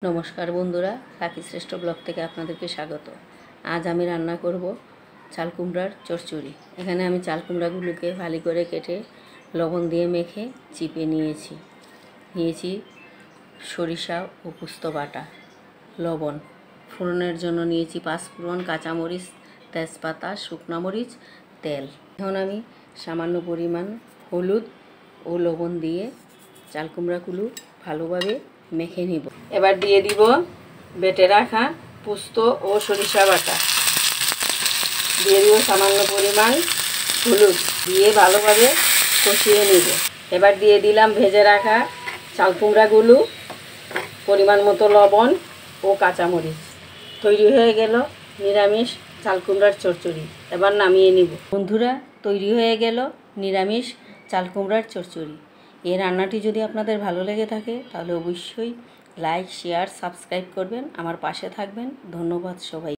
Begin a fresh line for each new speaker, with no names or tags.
নমস্কার বন্ধুরা, রাখি শ্রেষ্ঠ ব্লগ থেকে আপনাদেরকে স্বাগত। আজ আমি রান্না করব চাল কুমড়ার চচ্চড়ি। এখানে আমি চাল কুমড়াগুলোকে ভালো করে কেটে লবণ দিয়ে মেখে চিপে নিয়েছি সরিষা ও পোস্ত বাটা, লবণ, ফোড়নের জন্য নিয়েছি পাঁচফোড়ন, কাঁচামরিচ, তেজপাতা, শুকনো মরিচ, তেল। এখন আমি সামান্য পরিমাণ হলুদ ও লবণ দিয়ে চাল কুমড়াগুলো ভালোভাবে মেখে নিব। এবার দিয়ে দিব বেটে রাখা পোস্ত ও সরিষা বাটা, দিয়ে দিব সামান্য পরিমাণ হলুদ, দিয়ে ভালোভাবে কষিয়ে নিব। এবার দিয়ে দিলাম ভেজে রাখা চাল কুমড়াগুলো, পরিমাণ মতো লবণ ও কাঁচামরিচ। তৈরি হয়ে গেল নিরামিষ চাল কুমড়ার চচ্চড়ি। এবার নামিয়ে নিব। বন্ধুরা, তৈরি হয়ে গেল নিরামিষ চাল কুমড়ার চচ্চড়ি। এই রান্নাটি যদি আপনাদের ভালো লেগে থাকে তাহলে অবশ্যই লাইক, শেয়ার, সাবস্ক্রাইব করবেন, আমার পাশে থাকবেন। ধন্যবাদ সবাই।